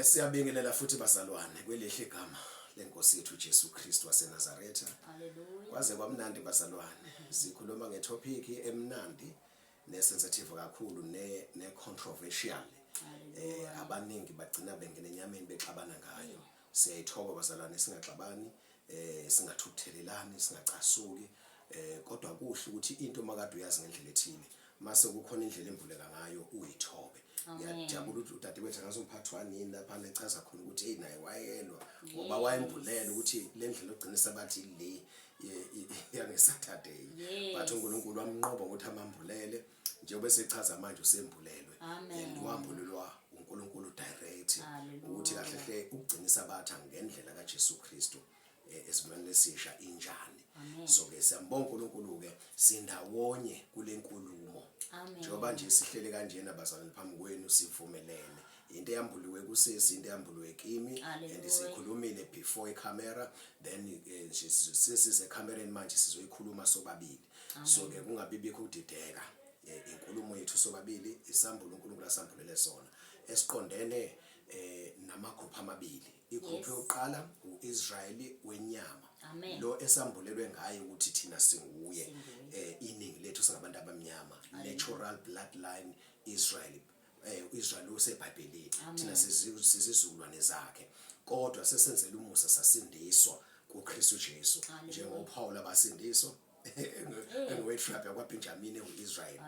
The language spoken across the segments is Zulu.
Siyabingelela futhi bazalwane kwelihle igama lenkosi yethu Jesu Kristu waseNazaretha. Hallelujah. Kwaze kwamnandi bazalwane. Sikhuluma ngetopic emnandi nesensitive kakhulu ne controversial. Abaningi bagcina bengena enyameni bexabana ngayo. Siyayithoba bazalwane singaxabani, singathuthelelani, singacasuki. Kodwa kuhle ukuthi into makade uyazi ngendlela ethile. Mase kukhona indlela emvuleka ngayo uyithobe. Ngiyajabula ukuthi udadewethu ngazomphathwa nini lapha nechaza khona ukuthi hey naye wayelwa ngoba wayembulela ukuthi le ndlela ogcina sabathi le yangeSaturday bathi uNkulunkulu wamnqoba ukuthi amambulele njengoba sechaza manje usembulelwe uhambo lolwa uNkulunkulu direct ukuthi kahle hle ukugcina sabatha ngendlela kaJesu Kristu esimane lesisha injani. So ke siyambonga uNkulunkulu ke sindawonye kule nkulumo njengoba nje sihlele kanjena bazalwane phambi kwenu sivumelene into eyambuliwe kusisi into eyambuliwe kimi and sikhulumile before icamera then sisize ecamereni manje sizoyikhuluma sobabili. So ke kungabibikho udideka inkulumo yethu sobabili isambulo uNkulunkulu asambulele sona esiqondene namagroup amabili. Igroup yokuqala uIsraeli wenyama lo esambulelwe ngayo ukuthi thina singuye iningi lethu singabantu abamnyama natural bloodline Israel Israel useBhayibhelini thina sizizukulwane zakhe kodwa sesenzele umusa sasindiswa kuKristu Jesu njengoPaul abasindiswa engowethrap yakwaBenjamin uIsrael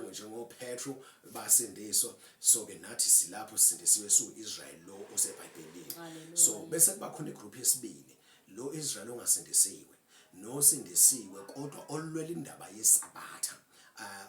njengoPetru basindiswa. So ke nathi silapho sisindisiwe suIsrael lo oseBhayibhelini. So bese bakhona igroup yesibili lo Israel ongasindisiwe nosindisiwe kodwa olwela indaba yesabatha.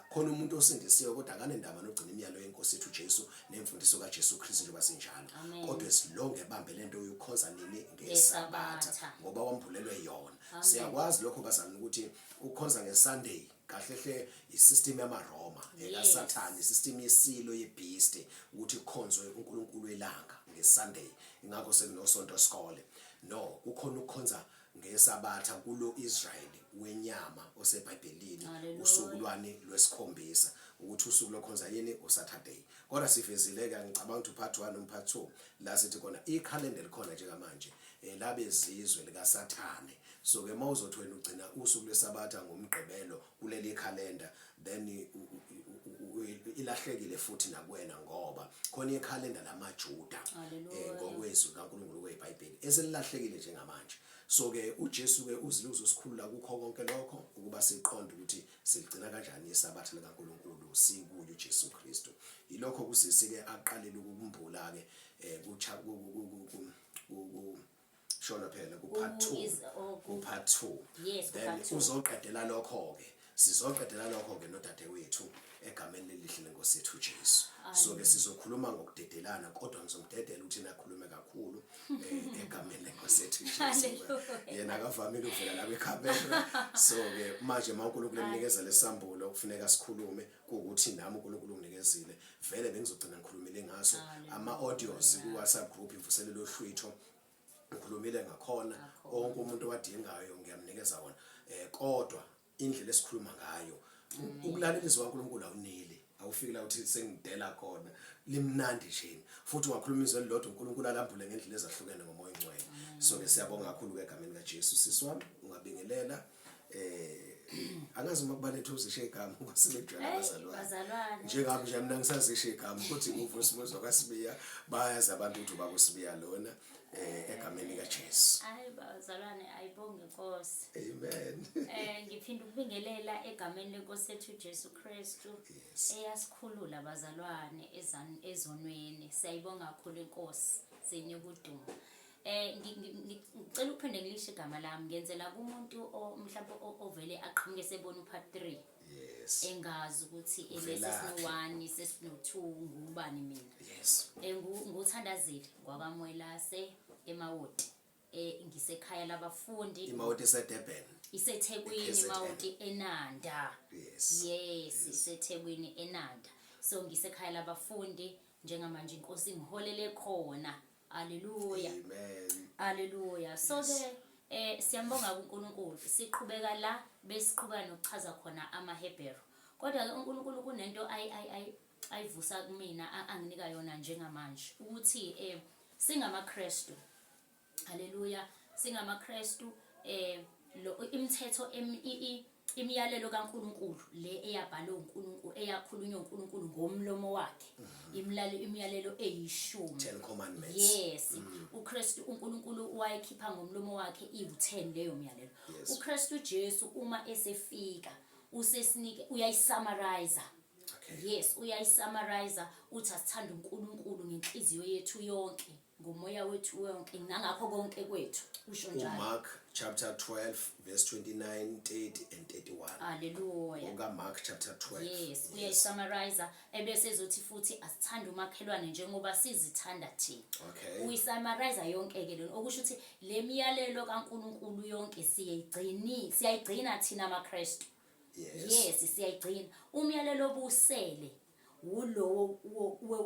Khona umuntu osindisiwe kodwa akanendaba nogcina imiyalo yenkosi yethu Jesu nemfundiso kaJesu Kristu njengoba sinjalo kodwa silonge bambe lento yokukhonza nini ngesabatha ngoba wambulelwe yona. Siyakwazi lokho bazana ukuthi ukukhonza ngeSunday kahle hle isystem yamaRoma kaSathane isystem yesilo yebeast ukuthi kukhonzwe uNkulunkulu elanga ngeSunday ingakho sekunosonto skole no kukhona ukukhonza ngesabatha kulo Israel wenyama oseBhayibhelini usukulwane lwesikhombisa ukuthi usuku lokhonza yini uSaturday. Kodwa sifezile ke ngicabanga ukuthi part 1 part 2 la sithi khona ikhalenda likhona nje manje labezizwe likaSathane. So ke mawuzothi wena ugcina usuku lesabatha ngomgqibelo kuleli calendar then ilahlekile futhi nakuwena ngoba khona ikhalenda lamaJuda ngokwezwi kaNkulunkulu kweBhayibheli eselilahlekile njengamanje. So ke uJesu ke uziluzo sikhulula kukho konke lokho ukuba siqonde ukuthi siligcina kanjani isabatha likaNkulunkulu sikuyo uJesu Kristu. Yilokho kusisike aqalele ukumbula ke shona phela kupart 2 then uzoqedela lokho ke sizoqedela lokho ke nodadewethu egameni lelihle lenkosi yethu Jesu. So ke sizokhuluma ngokudedelana kodwa ngizomdedela ukuthi nakhulume kakhulu egameni lenkosi yethu Jesu. Yena akavamile ukuvela la kweCamera. So ke manje uNkulunkulu emnikeza lesambulo kufuneka sikhulume ukuthi nami uNkulunkulu unginikezile vele bengizogcina ngikhulumile ngaso ama audios ku WhatsApp group imvuselelo hlwitho ngikhulumile ngakhona wonke umuntu owadingayo ngiyamnikeza wona kodwa indlela esikhuluma ngayo ukulalela izwi kaNkulunkulu awuneli awufiki la uthi sengidela khona limnandi nje futhi ungakhuluma izwi elilodwa uNkulunkulu alambule ngendlela ezahlukene ngomoya ongcwele. So ke siyabonga kakhulu ke egameni kaJesu sisi wami ungabingelela angazi uma kubaletha uzishe igama kwasebejwayela abazalwane njengami nje mina ngisazishe igama ukuthi nguVusimuzi kaSibiya bayazi abantu ukuthi bakuSibiya lona egameni kaJesu. Hayi bazalwane ayibonge Nkosi. Amen. Ngiphinda ukubingelela egameni lenkosi yethu Jesu Kristu eyasikhulula bazalwane ezonweni. Siyayibonga kakhulu inkosi sinekudumo. Ngicela ukuphinde ngilishe igama lami ngenzela kumuntu mhlawumbe ovele aqhamuke sebona part 3 engazi ukuthi elesesino1 sesino2 ngubani mina. Nguthandazeli ngwakamwelase eMawoti ngisekhaya labafundi iMawoti eseDurban iseThekwini iMawoti eNanda. Yes iseThekwini eNanda. So ngisekhaya labafundi njengamanje inkosi ngiholele khona. Hallelujah. Amen. Hallelujah. So ke siyambonga uNkulunkulu siqhubeka la besiqhubeka nokuchaza khona amaHebheru. Kodwa ke uNkulunkulu kunento ayivusa kumina anginika yona njengamanje ukuthi singamaKristu, haleluya, singamaKristu, imithetho imiyalelo kaNkulunkulu le eyabhalwe uNkulunkulu, eyakhulunywa uNkulunkulu ngomlomo wakhe, imiyalelo eyishumi, 10 commandments. Yes. uKristu uNkulunkulu wayekhipha ngomlomo wakhe iwu10 leyo myalelo. Yes. uKristu Jesu uma esefika usesinike uyayisummarize. Okay. Yes, uyayisummarize uthi asithanda uNkulunkulu ngenhliziyo yethu yonke, ngomoya wethu wonke, nangakho konke kwethu. Usho njalo. Mark chapter 12 verse 29, 30 and 31. Hallelujah. Mark chapter 12. Yes, uyayisummarize ebese ezothi futhi asithanda umakhelwane njengoba sizithanda thina. Okay. Uyisummarize yonke ke lona, okusho ukuthi le miyalelo kaNkulunkulu yonke siyayigcina thina amaKristu. Yes, siyayigcina. Umyalelo obusele ulo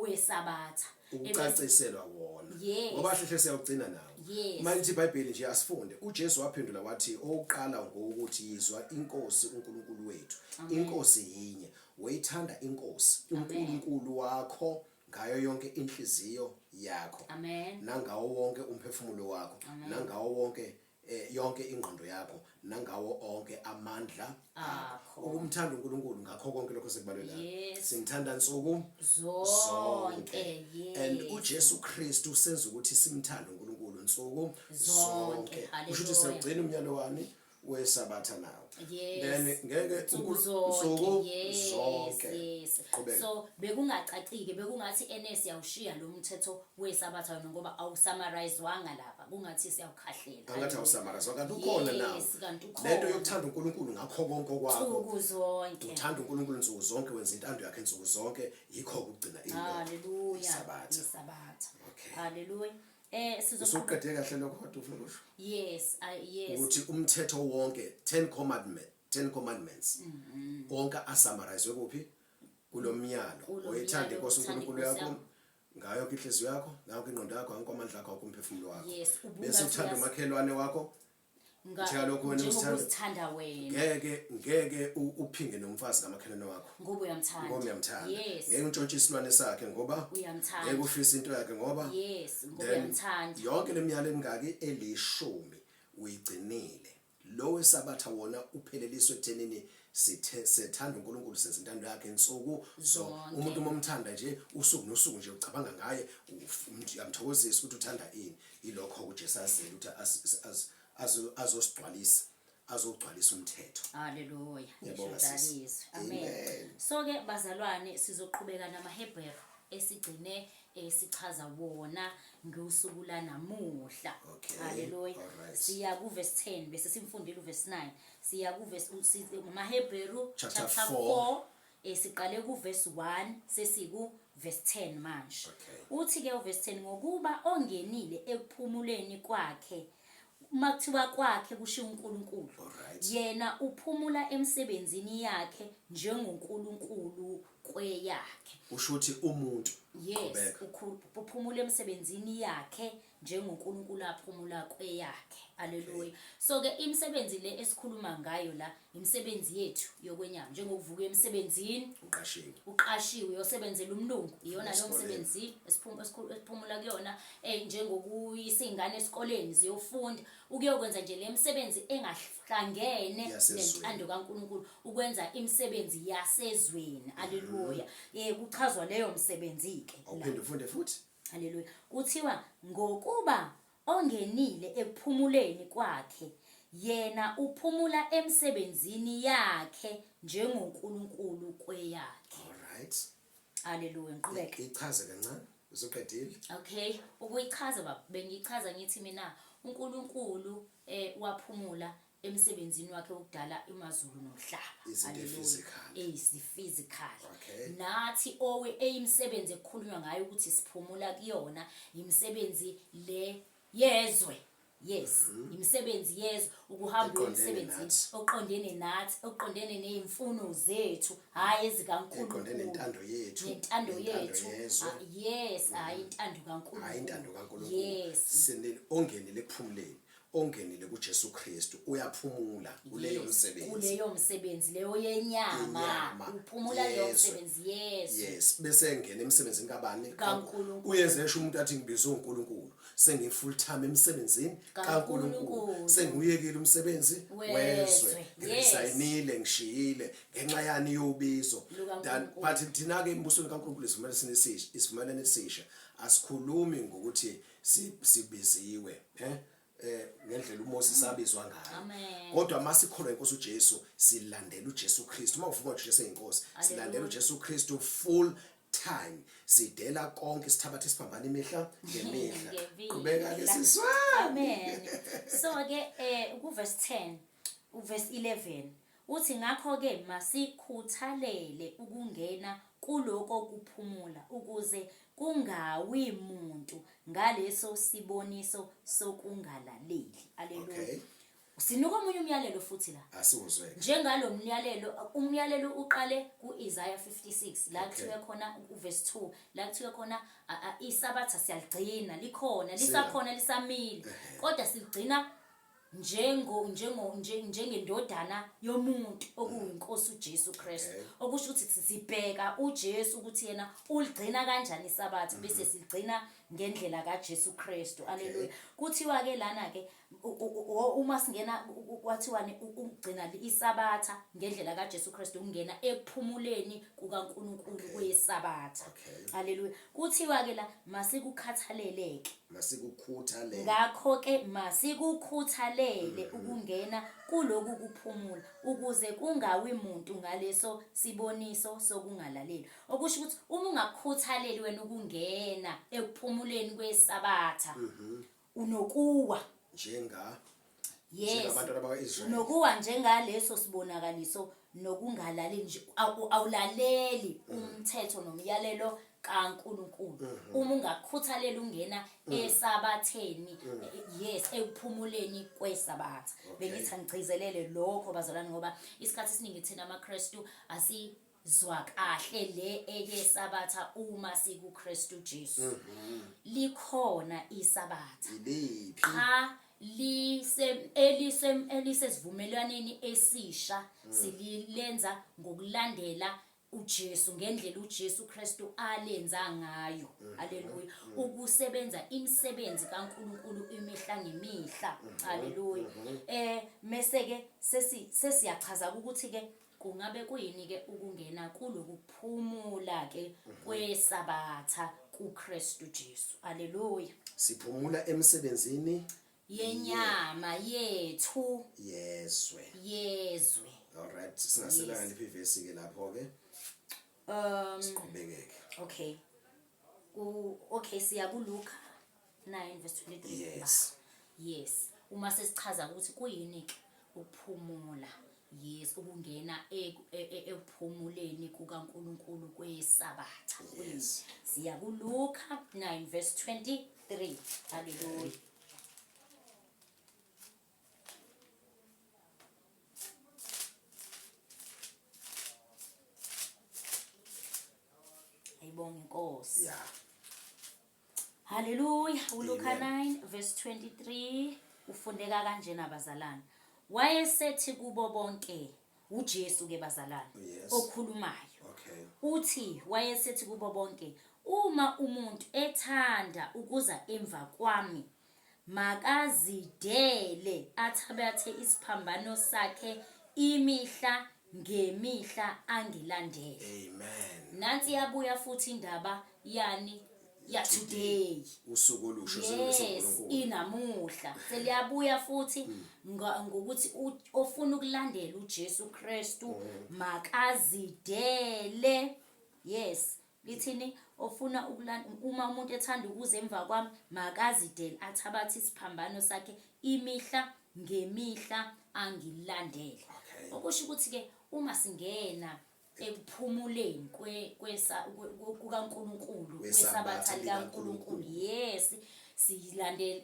wesabatha. Ukucaciselwa wona. Ngoba hlehle siyawugcina nawo. Yes. Manje iBhayibheli nje asifunde. uJesu waphendula wathi oqala ngokuthi yizwa inkosi uNkulunkulu wethu. Inkosi yinye. Wayithanda inkosi uNkulunkulu wakho ngayo yonke inhliziyo yakho. Amen. Nangawo wonke umphefumulo wakho. Nangawo wonke yonke ingqondo yakho, nangawo onke amandla akho. Ukumthanda uNkulunkulu ngakho konke lokho sekubalelana. Yes. Simthanda nsuku zonke. Yes. And uJesu Kristu senza ukuthi simthande uNkulunkulu nsuku zonke. Kusho ukuthi siyagcina umyalo wani wesabatha nawo. Yes. Then ngeke nsuku zonke. Yes. So bekungacacike, bekungathi siyawushiya lo mthetho wesabatha ngoba awusummarizewanga lapha, kungathi siyawukhahlela. Angathi awusummarize kanti ukhona nawo. Lento yokuthanda uNkulunkulu ngakho konke kwakho. Nsuku zonke. Uthanda uNkulunkulu nsuku zonke, wenza intando yakhe nsuku zonke, yikho ukugcina into. Hallelujah. Isabatha. Okay. Hallelujah. Usuqede kahle lokho kodwa ufuna ukusho? Yes, yes. Ukuthi umthetho wonke 10 commandments onke asummarize kuphi kulomyalo. Uyithanda inkosi uNkulunkulu yakho ngayo yonke inhliziyo yakho, ngayo yonke ingqondo yakho, ngayo amandla akho, umphefumulo wakho. Bese uthanda umakhelwane wakho njalo lokho wena usithanda wena. Ngeke uphinge nomfazi kamakhelwane wakho ngoba uyamthanda. Yes. Ngeke untshontshe isilwane sakhe ngoba uyamthanda. Ngeke ufise into yakhe ngoba ngoba uyamthanda. Yonke lemiyalo emingaki elishumi uyigcinile. Lo wesabatha wona upheleliswe ekuthenini sithanda uNkulunkulu, senza intando yakhe nsuku zonke. Umuntu momthanda nje usuku nosuku nje ucabanga ngaye, uyamthokozisa ukuthi uthanda ini. Ilokho uJesu azele ukuthi azogcwalisa umthetho. Hallelujah. Amen. So ke bazalwane, sizoqhubeka namaHebheru esigcine sichaza wona ngosuku lanamuhla. Hallelujah. Siya ku verse 10 bese simfundile uverse 9. Siya ku verse maHebheru chapter 4 siqale ku verse 1 sesiku verse 10 manje. Uthi ke uverse 10 ngokuba ongenile ekuphumuleni kwakhe, makuthiwa kwakhe kushiya uNkulunkulu, yena uphumula emsebenzini yakhe njengoNkulunkulu kweyakhe. Usho ukuthi umuntu uphumula emsebenzini yakhe njengoNkulunkulu aphumula kweyakhe. Haleluya. So ke imisebenzi le esikhuluma ngayo la, imisebenzi yethu yokwenyama, njengokuvuka emsebenzini, uqashiwe uyosebenzela umlungu, iyona lo msebenzi esiphumula kuyona. Njengokuyisa ingane esikoleni ziyofunda, ukuyokwenza nje le misebenzi engahlangene nentando kaNkulunkulu, ukwenza imisebenzi yasezweni. Haleluya. Kuchazwa leyo msebenzi ke. Awuphinde ufunde futhi. Haleluya. Kuthiwa ngokuba ongenile ekuphumuleni kwakhe, yena uphumula emsebenzini yakhe njengoNkulunkulu kweyakhe. Alright. Haleluya. Ngiqhubeke. Ichaze kancane. Usuqedile? Okay. Ukuyichaza baba, bengichaza ngithi mina uNkulunkulu waphumula emsebenzini wakhe ukudala imazulu nomhlaba. Haleluya. Physical. Nathi eyimisebenzi ekukhulunywa ngayo ukuthi siphumula kuyona, imisebenzi le yezwe. Yes, imisebenzi yezwe, ukuhamba emsebenzini oqondene nathi, oqondene nezimfuno zethu, hayi ezikaNkulunkulu, oqondene nentando yethu. Yes, hayi intando kaNkulunkulu. Yes. Ongenile ekuphumuleni. ongenile kuJesu Kristu uyaphumula kuleyo msebenzi. Kuleyo msebenzi leyo yenyama. Uphumula leyo msebenzi. Yes, bese ngena emsebenzini kabani? kaNkulunkulu. Uyenze ngisho umuntu athi ngibizwe uNkulunkulu. Sengi full time emsebenzini kaNkulunkulu. Sengiyekile umsebenzi wezwe. Ngisayinile ngishiyile ngenxa yani yobizo. But thina ke embusweni kaNkulunkulu isivumelane esisha. Asikhulumi ngokuthi sibiziwe, ngendlela uMoses sabizwa ngayo. Kodwa masikholwa inkosi uJesu silandela uJesu Kristu. Uma uvuma uJesu eyinkosi, silandela uJesu Kristu full time. Sidela konke sithabathe isiphambana imihla ngemihla. Qhubeka ke siswa. Amen. So ke ku verse 10, verse 11 uthi ngakho ke masikhuthalele ukungena kuloko kuphumula ukuze kungawi muntu ngaleso siboniso sokungalaleli. Haleluya. Sinuka omunye umyalelo futhi la. Asiwuzweke. Njengalo umyalelo uqale kuIsaiah 56 la kuthiwa khona uverse 2 la kuthiwa khona isabatha siyaligcina likhona lisakhona lisamile kodwa siligcina njengendodana yomuntu okuyinkosi uJesu Kristu. Okusho ukuthi sibheka uJesu ukuthi yena uligcina kanjani isabatha bese siligcina ngendlela kaJesu Kristu. Haleluya. Kuthiwa ke lana ke uma singena kwathiwani ukugcina isabatha ngendlela kaJesu Kristu ungena ekuphumuleni kukaNkulunkulu kwesabatha. Haleluya. Kuthiwa ke la masikukhathaleleke. Ngakho ke masikukhathalele ukungena kuloku kuphumula ukuze kungawi muntu ngaleso siboniso sokungalaleli. Okusho ukuthi uma ungakukhuthaleli wena ukungena ekuphumuleni kwesabatha unokuwa njengabantu abakaIsrael. Nokuwa njengaleso sibonakaliso nokungalaleli nje awulaleli umthetho nomyalelo kaNkulunkulu. Uma ungakukhuthalela ungena esabatheni ekuphumuleni kwesabatha. Bengithi ngigcizelele lokho bazalwane ngoba isikhathi esiningi thina amaKristu asizwa kahle le eyesabatha uma sikuKristu Jesu. Likhona isabatha. Elisesivumelwaneni esisha sililenza ngokulandela uJesu ngendlela uJesu Kristu alenza ngayo. Haleluya. Ukusebenza imisebenzi kaNkulunkulu imihla ngemihla. Haleluya. Mase ke sesiyachaza ukuthi ke kungabe kuyini ke ukungena kulokuphumula ke kwesabatha kuKristu Jesu. Haleluya. Siphumula emsebenzini yenyama yethu yezwe. Alright, singasela ngaliphi verse ke lapho ke? Siqhubekeke. Okay siya kuLuka 9 verse 23. Yes. Uma sesichaza ukuthi kuyini ke ukuphumula. Yes, ukungena ekuphumuleni kukaNkulunkulu kwesabatha. Siya kuLuka 9 verse 23. Hallelujah. Ayibonge Nkosi. Hallelujah. uLuka 9 verse 23 ufundeka kanje nabazalwane. Wayesethi kubo bonke uJesu ke bazalwane okhulumayo. Uthi wayesethi kubo bonke uma umuntu ethanda ukuza emva kwami makazidele athabathe isiphambano sakhe imihla ngemihla angilandele. Amen. Nansi yabuya futhi indaba yani ya today usuku olusha uNkulunkulu inamuhla seliyabuya futhi ngokuthi ofuna ukulandela uJesu Kristu makazidele. Lithini ofuna ukulandela uma umuntu ethanda ukuza emva kwami makazidele athabathe isiphambano sakhe imihla ngemihla angilandele. Okusho ukuthi ke uma singena ekuphumuleni kukaNkulunkulu kwesabatha likaNkulunkulu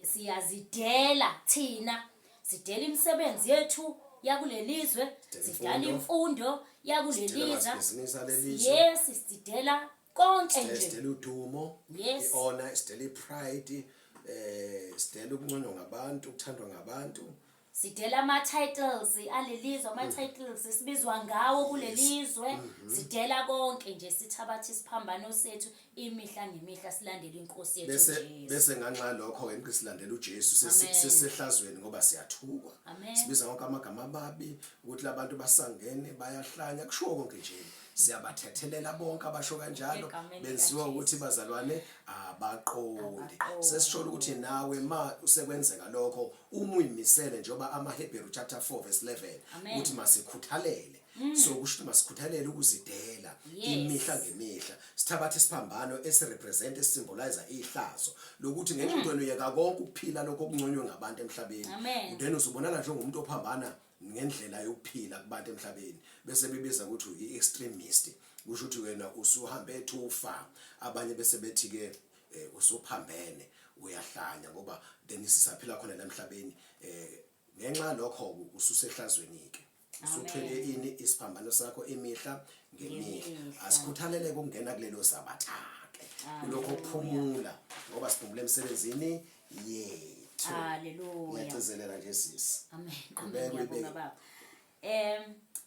siyazidela thina sidela imisebenzi yethu yakulelizwe sidala imfundo yakulelizwe sidela konke nje sidela udumo ihonor sidela ipride sidela ukunconywa ngabantu, ukuthandwa ngabantu, sidela ama-titles alelizwe, ama-titles esibizwa ngawo kulelizwe, sidela konke nje sithabathe isiphambano sethu imihla ngemihla silandele inkosi yethu uJesu. Bese nganxa lokho ke silandela uJesu sesisehlazweni ngoba siyathukwa. Sibiza wonke amagama amabi ukuthi labantu basangene bayahlanya kushiwo konke nje. Siyabathethelela bonke abasho kanjalo benziwa ukuthi bazalwane abaqondi. Sesisho ukuthi nawe ma usekwenzeka lokho umuyimisele njengoba amaHebrew chapter 4 verse 11 ukuthi masikhuthalele. So kusho masikhuthalele ukuzidela imihla ngemihla. Sithabathe isiphambano esirepresent esisymbolize ihlazo lokuthi ngenxa into yeka konke ukuphila lokho okunconywe ngabantu emhlabeni. Then uzobonana njengomuntu ophambana ngendlela yokuphila kubantu emhlabeni bese bebiza ukuthi uyi-extremist kusho ukuthi wena usuhambe too far. Abanye bese bethi ke usuphambene uyahlanya ngoba then sisaphila khona la emhlabeni ngenxa lokho ususehlazweni ke usuthwele ini isiphambano sakho imihla ngemihla. Asikhuthalele ukungena kulelo sabatha ke kulokho kuphumula ngoba siphumule emsebenzini yethu. Hallelujah. Ngiyagcizelela nje sisi. Amen. Ngiyabonga baba.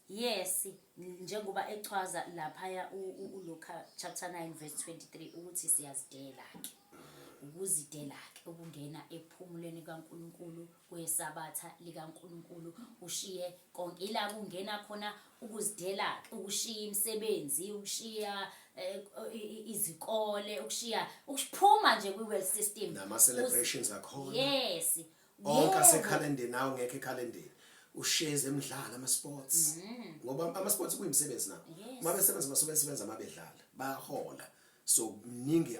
Yes, njengoba echaza lapha uLuka chapter 9 verse 23 ukuthi siyazidela ke. Ukuzidela ke ukungena ephumuleni kaNkuluNkulu kwesabatha likaNkuluNkulu ushiye konke ila kungena khona ukuzidela ukushiya imisebenzi ukushiya izikole ukushiya ukuphuma nje kwi-world system nama celebrations akhona. Yes. Onke asekhalendeni nawo ngeke ekhalendeni usheze emidlalo ama sports ngoba ama sports kuyimsebenzi nawo. Mabesebenza basebenza mabedlala bayahola. So mningi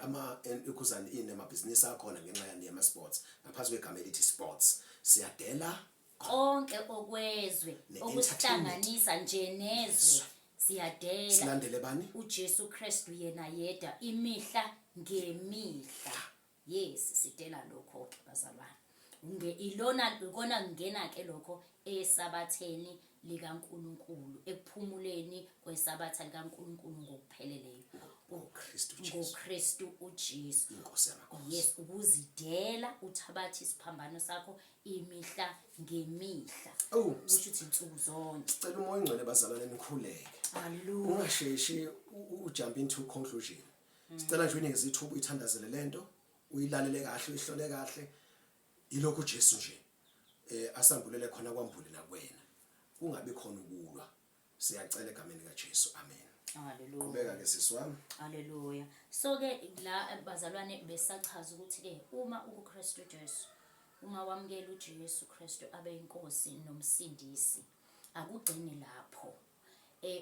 ikhuzana inamabhizinisi akhona ngenxa yama sports ngaphansi kwegama elithi sports. Siyadela konke okwezwe okusihlanganisa nje nezwe siyadela silandele bani uJesu Kristu yena yedwa imihla ngemihla. Yes, sidela lokho ke bazalwane ilona ngena ke lokho esabatheni likaNkuluNkulu ekuphumuleni kwesabatha likaNkuluNkulu ngokupheleleyo ngoKristu uJesu inkosi yamakhosi. Yes, ukuzidela uthabathe isiphambano sakho imihla ngemihla kusho ukuthi insuku zonke. Cela umoya ongcwele bazalwane nikhuleke. Hallelujah. Ungasheshi ujump into conclusion. Sicela nje unikeze ithuba uyithandazele lento uyilalele kahle uyihlole kahle ilokho uJesu nje asambulele khona kwambuli nakwena kungabe khona ukulwa. Siyacela egameni kaJesu. Amen. Hallelujah. Kubeka ke siswami. Hallelujah. So ke la bazalwane besachaza ukuthi ke uma uKristu Jesu uma wamukela uJesu Kristu abe inkosi nomsindisi akugcini lapho.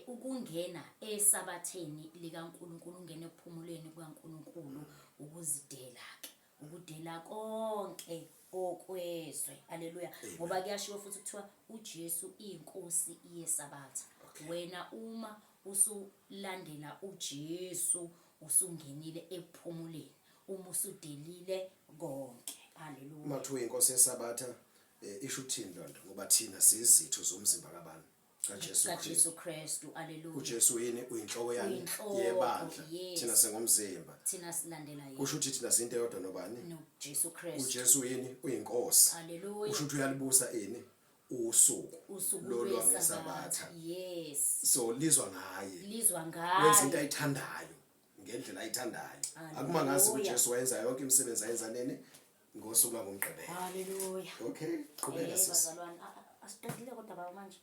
Ukungena esabatheni likaNkuluNkulu ungene ephumuleni kwaNkuluNkulu ukuzidela ke ukudela konke okwezwe. Haleluya. Ngoba kuyashiwo futhi kuthiwa uJesu inkosi yesabatha. Wena uma usulandela uJesu usungenile ephumuleni uma usudelile konke. Haleluya. Mathu inkosi yesabatha isho uthini lonto ngoba thina sizitho zomzimba kaBani kaJesu Kristu. Haleluya. uJesu yini uyinhloko yani yebandla thina sengomzimba thina silandela yena. Kusho ukuthi thina izinto eyodwa nobani noJesu Kristu. uJesu yini uyinkosi. Haleluya. Kusho ukuthi uyalibusa ini usuku lolwangesabatha. Yes. So lizwa ngaye wenza into ayithandayo ngendlela ayithandayo. Akuma ngazi uJesu wayenza yonke imisebenzi ayenza nene ngosuku langomgqibelo. Haleluya. Okay, qhubeka sisi. Bazalwane asiqedile kodwa baba manje.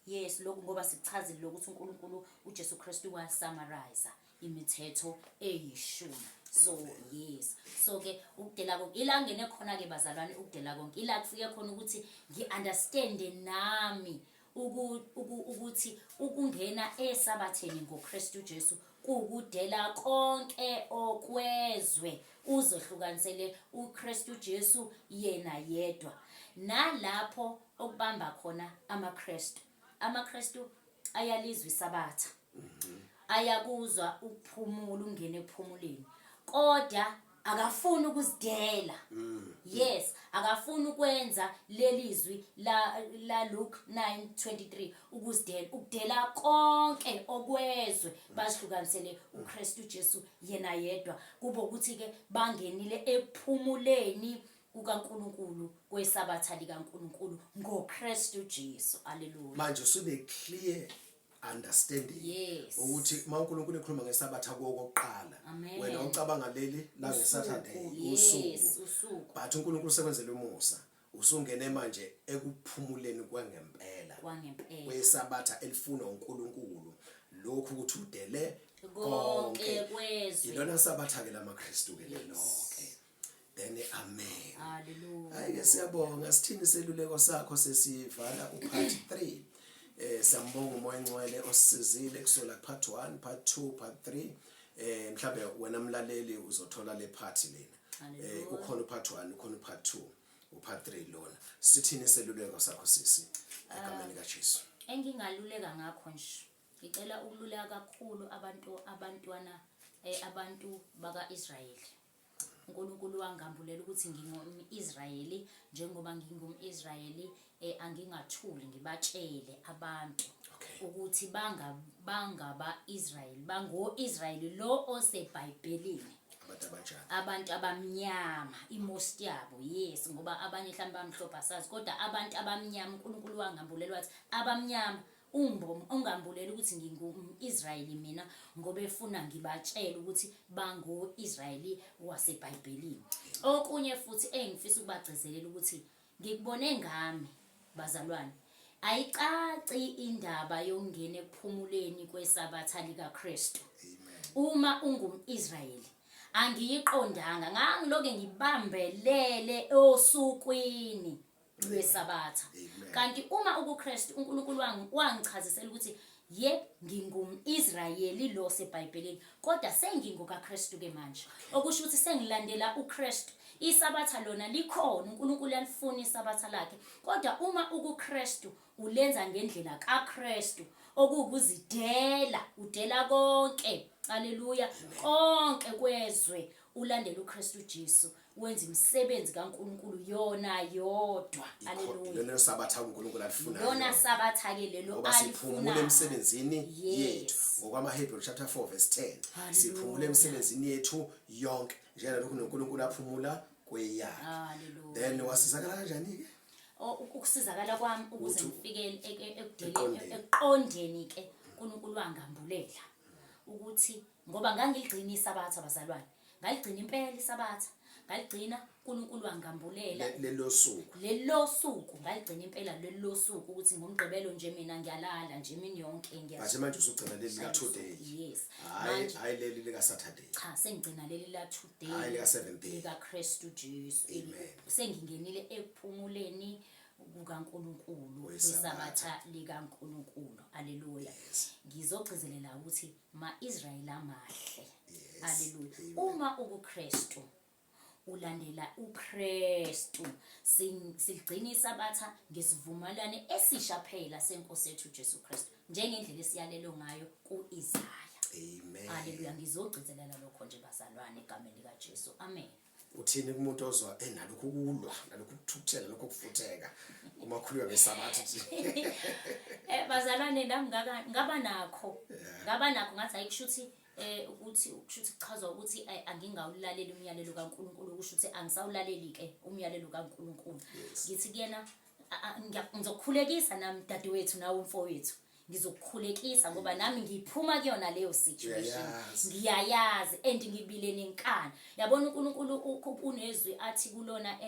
Yes, lokho ngoba sichazile lokuthi uNkulunkulu uJesu Kristu wasummarize imithetho eyishumi. So yes, so ke ukudela konke ila ngene khona ke bazalwane ukudela konke ila kufike khona ukuthi ngiunderstand nami ukuthi ukungena esabatheni ngoKristu Jesu kukudela konke okwezwe uzohlukanisele uKristu Jesu yena yedwa nalapho okubamba khona amaKristu ayalizwa isabatha ayakuzwa ukuphumula ungene ephumuleni kodwa akafuni ukuzidela. Yes, akafuni ukwenza lelizwi la Luke 9:23 ukudela konke okwezwe basihlukanisele uKristu Jesu yena yedwa, kube ukuthi ke bangenile ekuphumuleni kukaNkulunkulu kwesabatha likaNkulunkulu ngoKristu Jesu. Hallelujah. Manje usube clear understanding ukuthi uNkulunkulu ekhuluma ngesabatha kokuqala, wena ucabanga leli la ngeSaturday usuku, but uNkulunkulu sekwenzele umusa, usungene manje ekuphumuleni kwangempela kwesabatha elifuna uNkulunkulu, lokhu ukuthi udele konke kwezwe. Ilona sabatha ke lamaKristu ke lelo ke. Then amen. Hallelujah. Ayike siyabonga, sithini seluleko sakho sesivala upart 3. Sambonga umoya engcwele osizile kusola part 1, part 2, part 3. Mhlawumbe wena mlaleli uzothola le part lena. Ukhona part 1, ukhona part 2, upart 3 lona. Sithini seluleko sakho sisi egameni kaJesu. Engingaluleka ngakho nje. Ngicela ukululeka kakhulu abantu baka-Israyeli. uNkulunkulu wangambulela ukuthi ngingumIsrayeli, njengoba ngingumIsrayeli angingathuli ngibatshele abantu ukuthi bangaba-Israyeli, bango-Israyeli lo oseBhayibhelini. Abantu abamnyama, imost yabo, yes, ngoba abanye mhlawumbe bamhlophe asazi, kodwa abantu abamnyama uNkulunkulu wangambulela wathi abamnyama ungambulela ukuthi ngingumIsrayeli mina, ngoba efuna ngibatshele ukuthi bango-Israyeli waseBhayibhelini. Okunye futhi engifisa ukubagcizelela ukuthi ngikubone ngami bazalwane, ayicaci indaba yokungena ekuphumuleni kwesabatha likaKristu. Uma ungumIsrayeli angiyiqondanga, ngangiloke ngibambelele osukwini lwesabatha. Kanti uma ukuKristu uNkulunkulu wangichazisela ukuthi ngingumIsrayeli lo seBhayibhelini, kodwa sengingokaKristu ke manje, okusho ukuthi sengilandela uKristu. Isabatha lona likhona, uNkulunkulu uyalifuna isabatha lakhe, kodwa uma ukuKristu ulenza ngendlela kaKristu, okukuzidela, udela konke, haleluya, konke kwezwe, ulandela uKristu Jesu, wenza imisebenzi kaNkulunkulu yona yodwa. Haleluya. Lona sabatha uNkulunkulu alifuna. Lona sabatha ke lelo alifuna emsebenzini yethu. NgokwamaHebrew chapter 4 verse 10. Siphumule emsebenzini yethu yonke njengalokho uNkulunkulu aphumula kweyakhe. Haleluya. Then wasizakala kanjani ke? Ukusizakala kwami ukuze ngifike eqondeni ke uNkulunkulu wangambulela ukuthi ngoba ngangigcina isabatha bazalwane, ngaligcina impela isabatha, ngaligcina uNkulunkulu wangambulela lelo suku ngaligcina impela lelo suku ukuthi ngomgqibelo nje mina ngiyalala nje imini yonke ngiyazi. Manje usugcina leli la today. Yes. Hayi leli lika Saturday. Cha, sengigcina leli la today. Hayi lika 7 day. Lika Kristu Jesu. Sengingenile ekuphumuleni kukaNkulunkulu kwisabatha likaNkulunkulu. Haleluya. Ngizogcizelela ukuthi ma-Israyeli amahle. Haleluya. Uma ukuKristu ulandela uKristu, sigcina isabatha ngesivumelwano esisha phela seNkosi yethu Jesu Kristu, njengendlela esiyalelo ngayo kuIsaya. Amen. Haleluya. Ngizogcizelela lokho nje bazalwane egameni likaJesu. Amen. Uthini kumuntu ozwa nalokho ukulwa, nalokho ukuthukuthela, nalokho ukufutheka uma khulunywa ngesabatha nje? Bazalwane nami ngaba nakho ngathi ayikushuthi ukuthi kuchazwa ukuthi angingawulaleli umyalelo kaNkulunkulu, kusho ukuthi angisawulaleli ke umyalelo kaNkulunkulu. Ngithi kuyena ngizokukhulekisa nami dadewethu nawe umfowethu, ngizokukhulekisa ngoba nami ngiphuma kuyona leyo situation, ngiyayazi and ngibile nenkani. Yabona uNkulunkulu unezwi athi kulona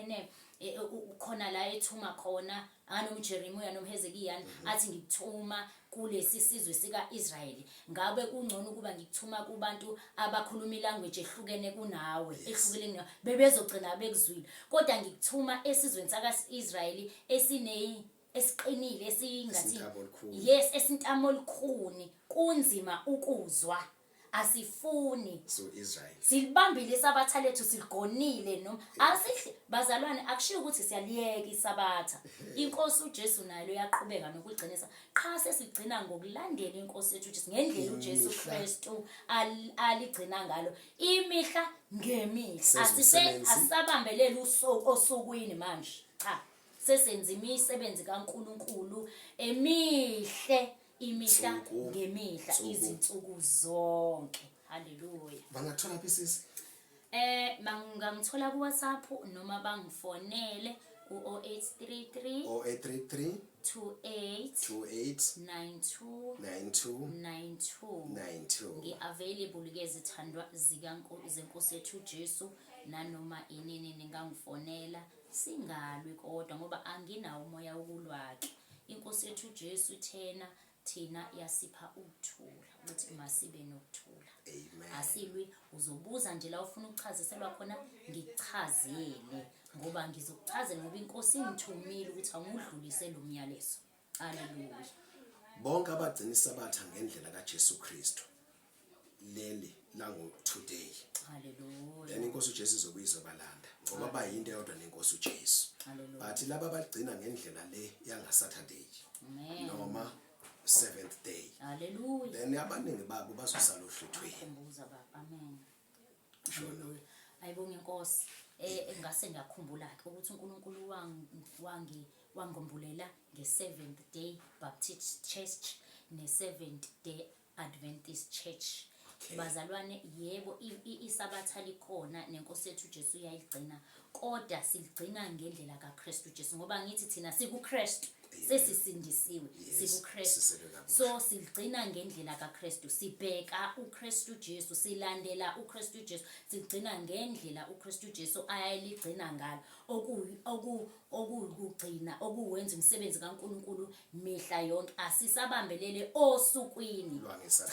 khona la ethuma khona anoMjeremiya noMhezekiya athi ngikuthuma kulesi sizwe sikaIsrayeli, ngabe kungcono ukuba ngikuthuma kubantu abakhuluma ilanguage ehlukene kunawe, ehlukene nawe, bebezogcina bekuzwile, kodwa ngikuthuma esizweni sakaIsrayeli esiqinile, esingathi yes, esintamo olukhuni, kunzima ukuzwa. asifuni so Israel silibambile isabatha lethu siligonile noma asihle bazalwane akushiyo ukuthi siyaliyeka isabatha inkosi uJesu nayo yaqhubeka nokugcinisa qha sesigcina ngokulandela inkosi yethu uJesu ngendlela uJesu Kristu aligcina ngalo imihla ngemihla asisabambeleli osukwini manje cha sesenza imisebenzi kaNkuluNkulu emihle imihla ngemihla izinsuku zonke haleluya bangathola phi sisi bangamthola ku WhatsApp noma bangifonele ku 0833 28 92 ngi-available ke zithandwa zenkosi yethu Jesu nanoma inini ningangifonela singalwi kodwa ngoba anginawo umoya wokulwaka inkosi yethu Jesu thina yasipha ukuthula ukuthi masibe nokuthula amen asilwi uzobuza nje la ufuna ukuchaziselwa khona ngichazele ngoba ngizokuchazela ngoba inkosi ingithumile ukuthi angudlulisele umyalezo haleluya bonke abagcina isabatha ngendlela kaJesu Kristu leli lango today haleluya then inkosi uJesu izobalanda ngoba bayinto eyodwa nenkosi uJesu but laba abagcina ngendlela le yanga Saturday noma 7th day haleluya then abaningi babo bazosala ohluthweni khumbuza baba amen haleluya ayibonge inkosi engase ngiyakhumbula ke ukuthi uNkulunkulu wangombulela nge7th day Baptist Church ne7th day Adventist Church bazalwane yebo isabatha likhona nenkosi yethu Jesu yayiligcina kodwa siligcina ngendlela kaKristu Jesu ngoba ngithi thina sikuKristu sesisindisiwe sikuKristu so siligcina ngendlela kaKristu sibheka uKristu Jesu silandela uKristu Jesu sigcina ngendlela uKristu Jesu ayaligcina ngalo okugcina okuwenza umsebenzi kaNkuluNkulu mihla yonke asisabambelele osukwini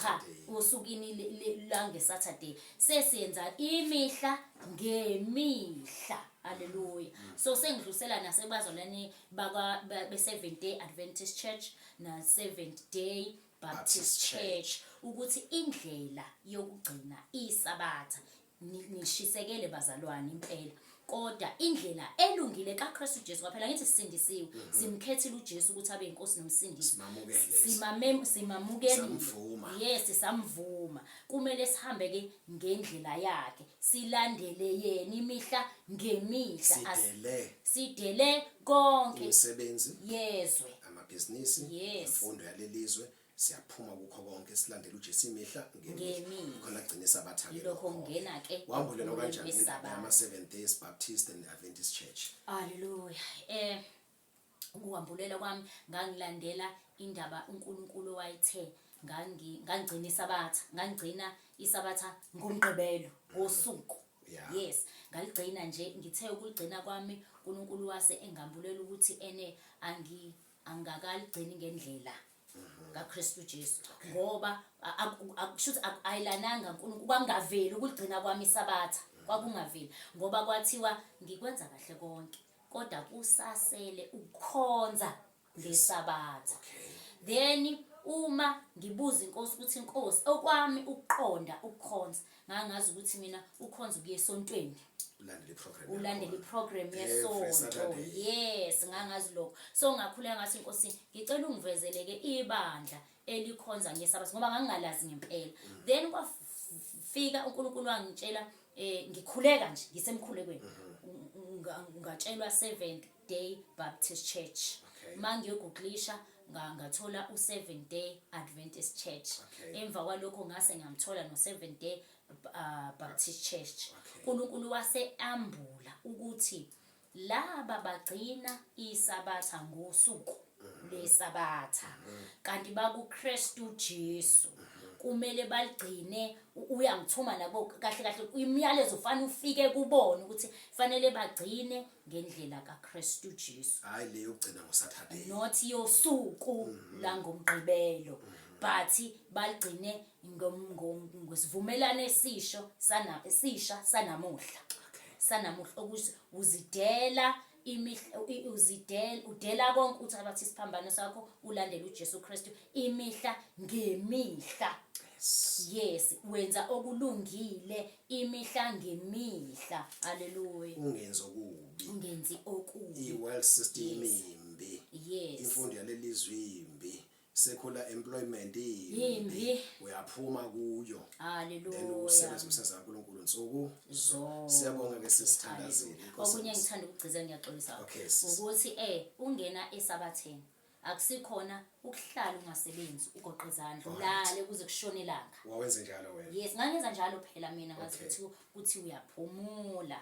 cha osukini lange Saturday sesiyenza imihla ngemihla haleluya so sengidlulisela nasebazalwane baka be7th day Adventist Church na 7th day Baptist Church ukuthi indlela yokugcina isabatha nishisekele bazalwane impela kodwa indlela elungile kaKristu Jesu phela ngithi sisindisiwe simkhethile uJesu ukuthi abe inkosi nomsindisi simamukele yes samvuma kumele sihambe ke ngendlela yakhe silandele yena imihla ngemihla sidele konke umsebenzi yezwe amabhizinisi imfundo yalelizwe siyaphuma kukho konke silandela uJesu imihla ngemihla khona agcina isabatha ke lokho ngena ke wambulelo kanjani indaba yama 7 days Baptist and Adventist Church haleluya ukuhambulela kwami ngangilandela indaba uNkulunkulu wayithe ngangigcina isabatha ngomgqibelo ngosuku yes ngaligcina nje ngithe ukuligcina kwami uNkulunkulu wase engambulela ukuthi angakaligcini ngendlela kaKristu Jesu ngoba akushuthi ayilananga uNkulunkulu kwangaveli ukugcina kwami isabatha kwakungaveli ngoba kwathiwa ngikwenza kahle konke kodwa kusasele ukukhonza ngesabatha then uma ngibuza inkosi ukuthi inkosi okwami ukuqonda ukukhonza ngangazi ukuthi mina ukhonza kuye esontweni ulandele iprogram yesonto yes ngangazi lokho so ngakhuleka ngathi inkosi ngicela ungivezeleke ibandla elikhonza ngesabatha ngoba ngangingalazi ngempela then kwafika uNkulunkulu wangitshela ngikhuleka nje ngisemkhulekweni ngatshelwa 7th day Baptist Church mangiyogooglisha ngathola u7th day Adventist Church emva kwalokho ngase ngamthola no7th day Baptist Church uNkulunkulu wase ambula ukuthi laba bagcina isabatha ngosuku lesabatha kanti bakuKristu Jesu kumele baligcine uyangithuma nabo kahle kahle imiyalezo ufana ufike kubona ukuthi fanele bagcine ngendlela kaKristu Jesu hayi le yokugcina ngoSaturday not yosuku langomgqibelo but baligcine ngosivumelane esisha sanamuhla ukuthi uzidela udela konke uthatha isiphambano sakho ulandele uJesu Kristu imihla ngemihla yes wenza okulungile imihla ngemihla haleluya ungenzi okubi i-world system imbi yes imfundo yalelizwe imbi secular employment imbi uyaphuma kuyo haleluya then usebenza umsebenzi kaNkulunkulu nsuku siyabonga ke sisithandazile okunye ngithanda ukugciza ngiyaxolisa ukuthi ungena esabatheni akusikhona ukuhlala ungasebenzi ugoqa izandla ulale kuze kushone ilanga wawenza njalo wena yes ngangenza njalo phela mina ngathi ukuthi uyaphumula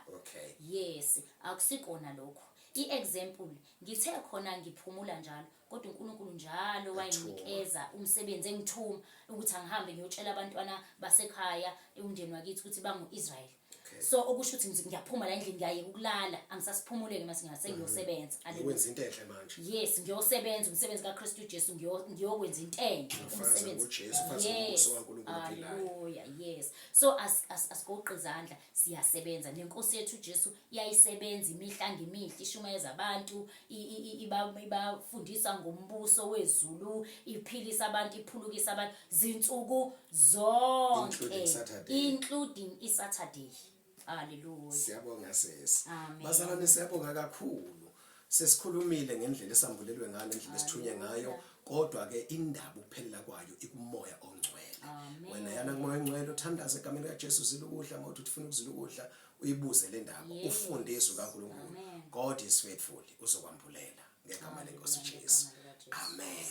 yes akusikona lokho i-example ngithe khona ngiphumula njalo kodwa uNkulunkulu njalo wayinikeza umsebenzi engithuma ukuthi angihambe ngiyotshela abantwana basekhaya umndeni wakithi ukuthi bangu-Israel so okusho ukuthi ngiyaphuma la endlini ngiyaye ukulala angisasiphumuleke mase ngiyosebenza ukwenza into enhle manje yes ngiyosebenza umsebenzi kaKristu Jesu ngiyokwenza into enhle umsebenzi uJesu haleluya yes so asikoqi izandla siyasebenza nenkosi yethu Jesu iyayisebenza imihla ngemihla ishumayeza abantu ibafundisa ngombuso wezulu iphilisa abantu iphulukisa abantu zinsuku zonke including iSaturday haleluya siyabonga sesi bazalwane siyabonga kakhulu sesikhulumile ngendlela esambulelwe ngayo ngendlela esithunye ngayo kodwa ke indaba ukuphelela kwayo ikumoya ongcwele wena yana kumoya ongcwele uthandaze egameni kaJesu uzile ukudla mawuthi ufuna ukuzila ukudla uyibuze le ndaba ufundiswe kaNkulunkulu God is faithful uzokwambulela ngegama lenkosi uJesu amen.